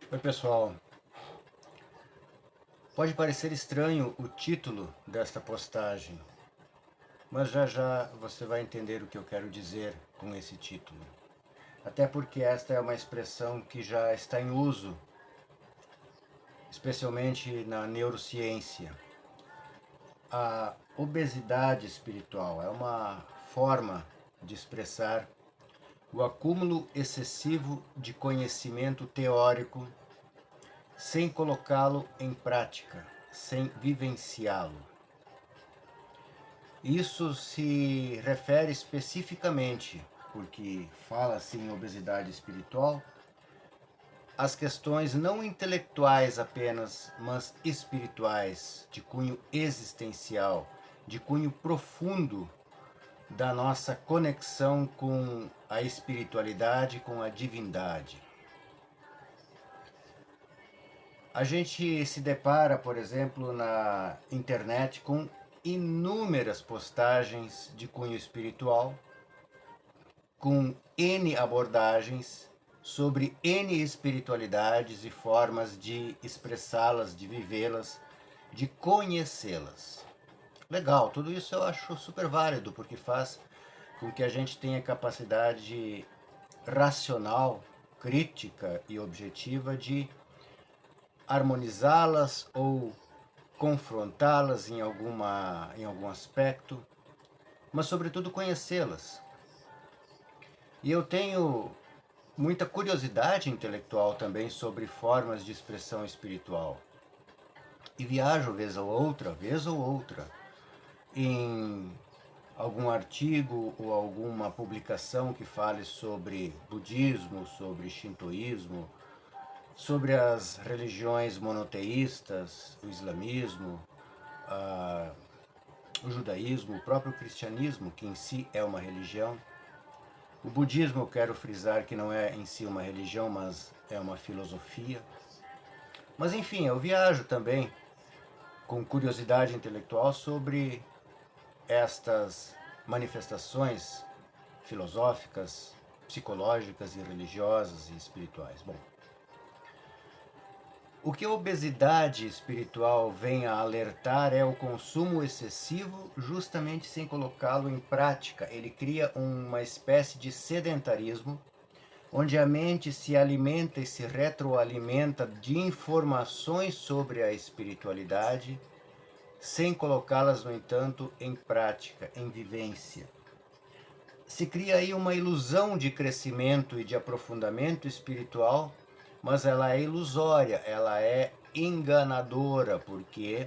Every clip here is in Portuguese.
Oi pessoal, pode parecer estranho o título desta postagem, mas já já você vai entender o que eu quero dizer com esse título. Até porque esta é uma expressão que já está em uso, especialmente na neurociência. A obesidade espiritual é uma forma de expressar o acúmulo excessivo de conhecimento teórico sem colocá-lo em prática, sem vivenciá-lo. Isso se refere especificamente, porque fala-se em obesidade espiritual, às questões não intelectuais apenas, mas espirituais, de cunho existencial, de cunho profundo da nossa conexão com a espiritualidade, com a divindade. A gente se depara, por exemplo, na internet com inúmeras postagens de cunho espiritual, com N abordagens sobre N espiritualidades e formas de expressá-las, de vivê-las, de conhecê-las. Legal, tudo isso eu acho super válido, porque faz com que a gente tenha capacidade racional, crítica e objetiva de harmonizá-las ou confrontá-las em algum aspecto, mas sobretudo conhecê-las. E eu tenho muita curiosidade intelectual também sobre formas de expressão espiritual. E viajo vez ou outra, em algum artigo ou alguma publicação que fale sobre budismo, sobre shintoísmo, sobre as religiões monoteístas, o islamismo, o judaísmo, o próprio cristianismo, que em si é uma religião. O budismo, eu quero frisar que não é em si uma religião, mas é uma filosofia. Mas enfim, eu viajo também com curiosidade intelectual sobre estas manifestações filosóficas, psicológicas e religiosas e espirituais. Bom, o que a obesidade espiritual vem a alertar é o consumo excessivo, justamente sem colocá-lo em prática. Ele cria uma espécie de sedentarismo, onde a mente se alimenta e se retroalimenta de informações sobre a espiritualidade, sem colocá-las, no entanto, em prática, em vivência. Se cria aí uma ilusão de crescimento e de aprofundamento espiritual, mas ela é ilusória, ela é enganadora, porque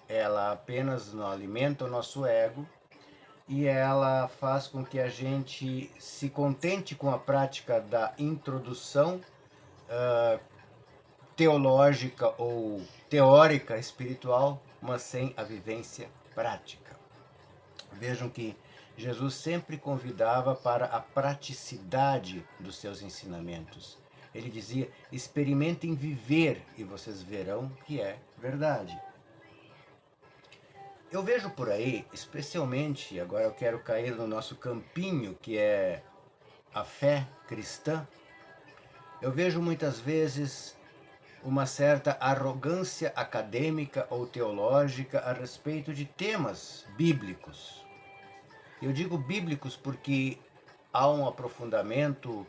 ela apenas não alimenta o nosso ego e ela faz com que a gente se contente com a prática da introdução teológica ou teórica espiritual, mas sem a vivência prática. Vejam que Jesus sempre convidava para a praticidade dos seus ensinamentos. Ele dizia: experimentem viver e vocês verão que é verdade. Eu vejo por aí, especialmente, agora eu quero cair no nosso campinho, que é a fé cristã, eu vejo muitas vezes uma certa arrogância acadêmica ou teológica a respeito de temas bíblicos. Eu digo bíblicos porque há um aprofundamento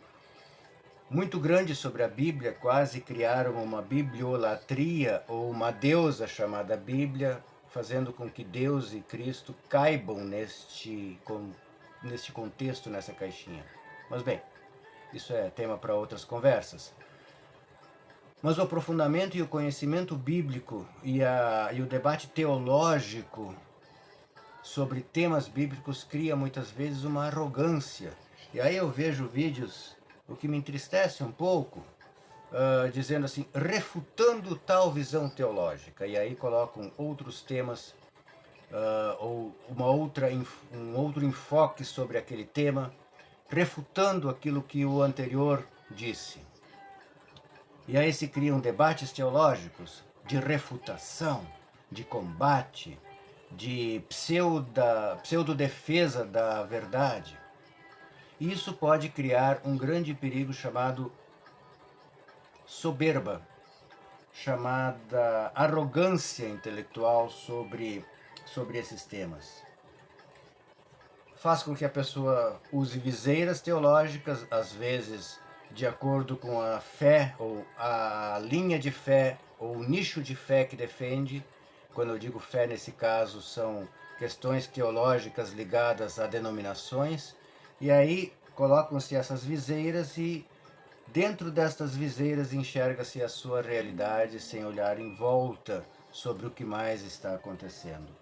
muito grande sobre a Bíblia, quase criaram uma bibliolatria ou uma deusa chamada Bíblia, fazendo com que Deus e Cristo caibam neste contexto, nessa caixinha. Mas bem, isso é tema para outras conversas. Mas o aprofundamento e o conhecimento bíblico e o debate teológico sobre temas bíblicos cria muitas vezes uma arrogância. E aí eu vejo vídeos, o que me entristece um pouco, dizendo assim, refutando tal visão teológica. E aí colocam outros temas, ou um outro enfoque sobre aquele tema, refutando aquilo que o anterior disse. E aí se criam debates teológicos de refutação, de combate, de pseudo-defesa da verdade. Isso pode criar um grande perigo chamado soberba, chamada arrogância intelectual sobre esses temas. Faz com que a pessoa use viseiras teológicas, às vezes de acordo com a fé, ou a linha de fé, ou o nicho de fé que defende. Quando eu digo fé, nesse caso, são questões teológicas ligadas a denominações. E aí colocam-se essas viseiras e dentro destas viseiras enxerga-se a sua realidade sem olhar em volta sobre o que mais está acontecendo.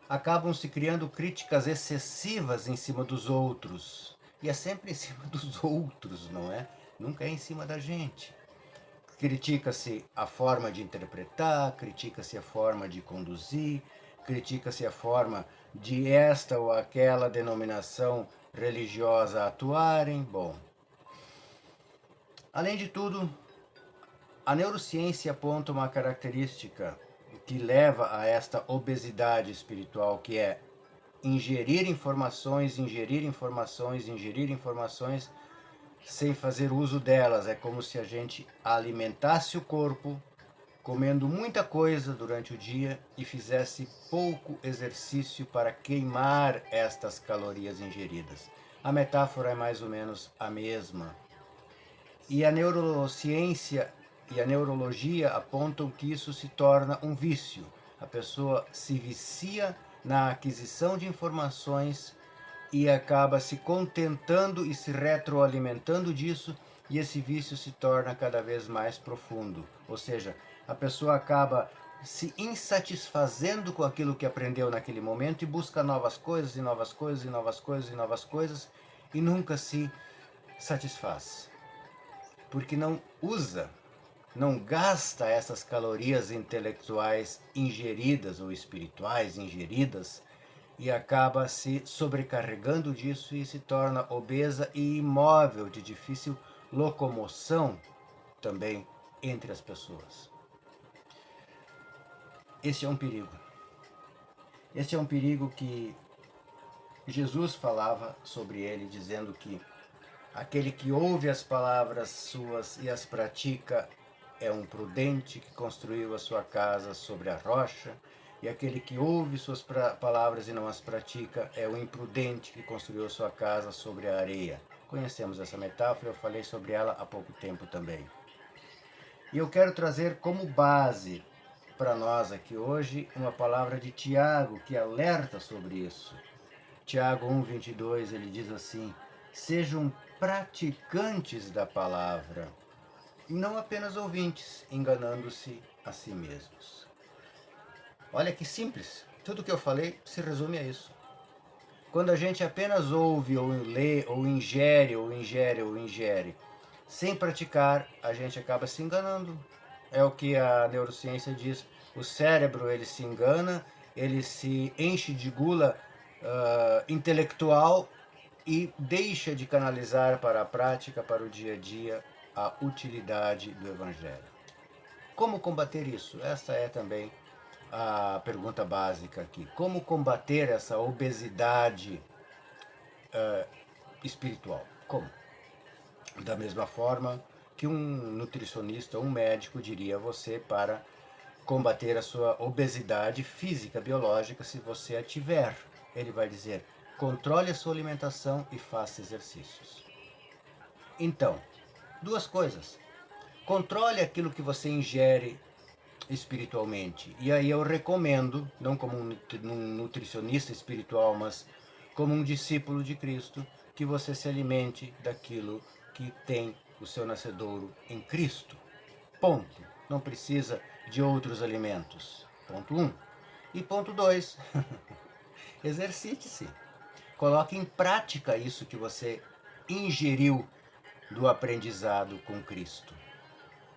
Acabam se criando críticas excessivas em cima dos outros. E é sempre em cima dos outros, não é? Nunca é em cima da gente. Critica-se a forma de interpretar, critica-se a forma de conduzir, critica-se a forma de esta ou aquela denominação religiosa atuarem. Bom, além de tudo, a neurociência aponta uma característica que leva a esta obesidade espiritual, que é ingerir informações, ingerir informações, ingerir informações sem fazer uso delas. É como se a gente alimentasse o corpo comendo muita coisa durante o dia e fizesse pouco exercício para queimar estas calorias ingeridas. A metáfora é mais ou menos a mesma. E a neurociência e a neurologia apontam que isso se torna um vício. A pessoa se vicia na aquisição de informações e acaba se contentando e se retroalimentando disso, e esse vício se torna cada vez mais profundo. Ou seja, a pessoa acaba se insatisfazendo com aquilo que aprendeu naquele momento e busca novas coisas e novas coisas e novas coisas e novas coisas e nunca se satisfaz. Porque não usa, não gasta essas calorias intelectuais ingeridas ou espirituais ingeridas e acaba se sobrecarregando disso e se torna obesa e imóvel, de difícil locomoção também entre as pessoas. Este é um perigo. Este é um perigo que Jesus falava sobre ele, dizendo que aquele que ouve as palavras suas e as pratica é um prudente que construiu a sua casa sobre a rocha, e aquele que ouve suas palavras e não as pratica é o imprudente que construiu a sua casa sobre a areia. Conhecemos essa metáfora, eu falei sobre ela há pouco tempo também. E eu quero trazer como base para nós aqui hoje uma palavra de Tiago que alerta sobre isso. Tiago 1,22, ele diz assim: sejam praticantes da palavra, e não apenas ouvintes, enganando-se a si mesmos. Olha que simples, tudo que eu falei se resume a isso. Quando a gente apenas ouve, ou lê, ou ingere, sem praticar, a gente acaba se enganando. É o que a neurociência diz. O cérebro, ele se engana, ele se enche de gula intelectual e deixa de canalizar para a prática, para o dia a dia, a utilidade do Evangelho. Como combater isso? Essa é também a pergunta básica aqui. Como combater essa obesidade espiritual? Como? Da mesma forma que um nutricionista, um médico diria a você para combater a sua obesidade física, biológica, se você a tiver. Ele vai dizer: controle a sua alimentação e faça exercícios. Então, duas coisas. Controle aquilo que você ingere espiritualmente. E aí eu recomendo, não como um nutricionista espiritual, mas como um discípulo de Cristo, que você se alimente daquilo que tem o seu nascedouro em Cristo. Ponto. Não precisa de outros alimentos. Ponto 1. E ponto 2. Exercite-se. Coloque em prática isso que você ingeriu do aprendizado com Cristo.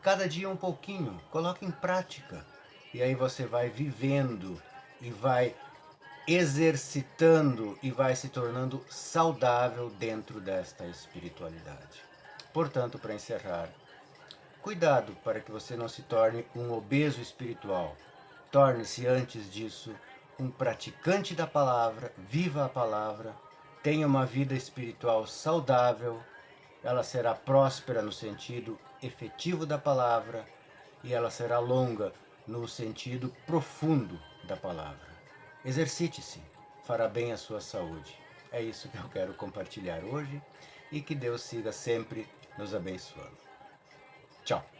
Cada dia um pouquinho, coloque em prática. E aí você vai vivendo e vai exercitando e vai se tornando saudável dentro desta espiritualidade. Portanto, para encerrar, cuidado para que você não se torne um obeso espiritual. Torne-se, antes disso, um praticante da palavra, viva a palavra, tenha uma vida espiritual saudável ela será próspera no sentido efetivo da palavra e ela será longa no sentido profundo da palavra. Exercite-se, fará bem à sua saúde. É isso que eu quero compartilhar hoje e que Deus siga sempre nos abençoando. Tchau!